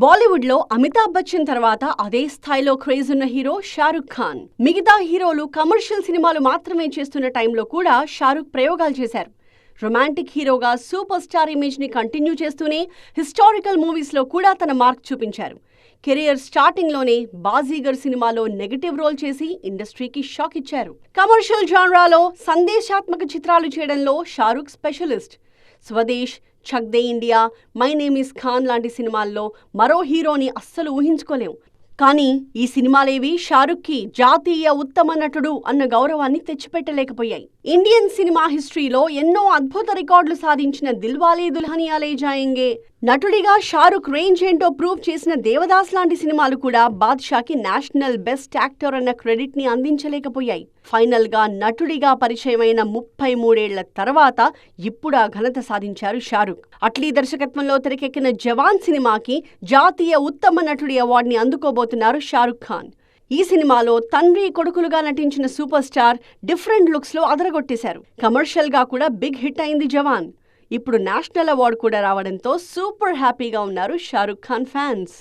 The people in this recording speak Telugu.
బాలీవుడ్లో అమితాబ్ బచ్చన్ తర్వాత అదే స్థాయిలో క్రేజ్ ఉన్న హీరో షారుఖ్ ఖాన్. మిగతా హీరోలు కమర్షియల్ సినిమాలు మాత్రమే చేస్తున్న టైంలో కూడా షారుఖ్ ప్రయోగాలు చేశారు. రొమాంటిక్ హీరోగా సూపర్ స్టార్ ఇమేజ్ ని కంటిన్యూ చేస్తూనే హిస్టారికల్ మూవీస్లో కూడా తన మార్క్ చూపించారు. కెరియర్ స్టార్టింగ్లోనే బాజీగర్ సినిమాలో నెగటివ్ రోల్ చేసి ఇండస్ట్రీకి షాక్ ఇచ్చారు. కమర్షియల్ జాన్రాలో సందేశాత్మక చిత్రాలు చేయడంలో Shah Rukh specialist. Swades, Chak De India, my name is Khan లాంటి సినిమాల్లో మరో హీరోని అస్సలు ఊహించుకోలేం. కానీ ఈ సినిమాలేవి షారుఖ్కి జాతీయ ఉత్తమ నటుడు అన్న గౌరవాన్ని తెచ్చిపెట్టలేకపోయాయి. ఇండియన్ సినిమా హిస్టరీలో ఎన్నో అద్భుత రికార్డులు సాధించిన దిల్వాలే దుల్హనియా లే జాయేంగే, నటుడిగా షారుఖ్ రేంజ్ ఏంటో ప్రూవ్ చేసిన దేవదాస్ లాంటి సినిమాలు కూడా బాద్షాకి నేషనల్ బెస్ట్ యాక్టర్ అన్న క్రెడిట్ ని అందించలేకపోయాయి. ఫైనల్ గా నటుడిగా పరిచయమైన 33 ఏళ్ల తర్వాత ఇప్పుడు ఆ ఘనత సాధించారు షారుఖ్. అట్లీ దర్శకత్వంలో తెరకెక్కిన జవాన్ సినిమాకి జాతీయ ఉత్తమ నటుడి అవార్డుని అందుకోబోతున్నారు షారుఖ్ ఖాన్. ఈ సినిమాలో తండ్రి కొడుకులుగా నటించిన సూపర్ స్టార్ డిఫరెంట్ లుక్స్ లో అదరగొట్టేశారు. కమర్షియల్ గా కూడా బిగ్ హిట్ అయింది జవాన్. ఇప్పుడు నేషనల్ అవార్డు కూడా రావడంతో సూపర్ హ్యాపీగా ఉన్నారు షారుఖ్ ఖాన్ ఫ్యాన్స్.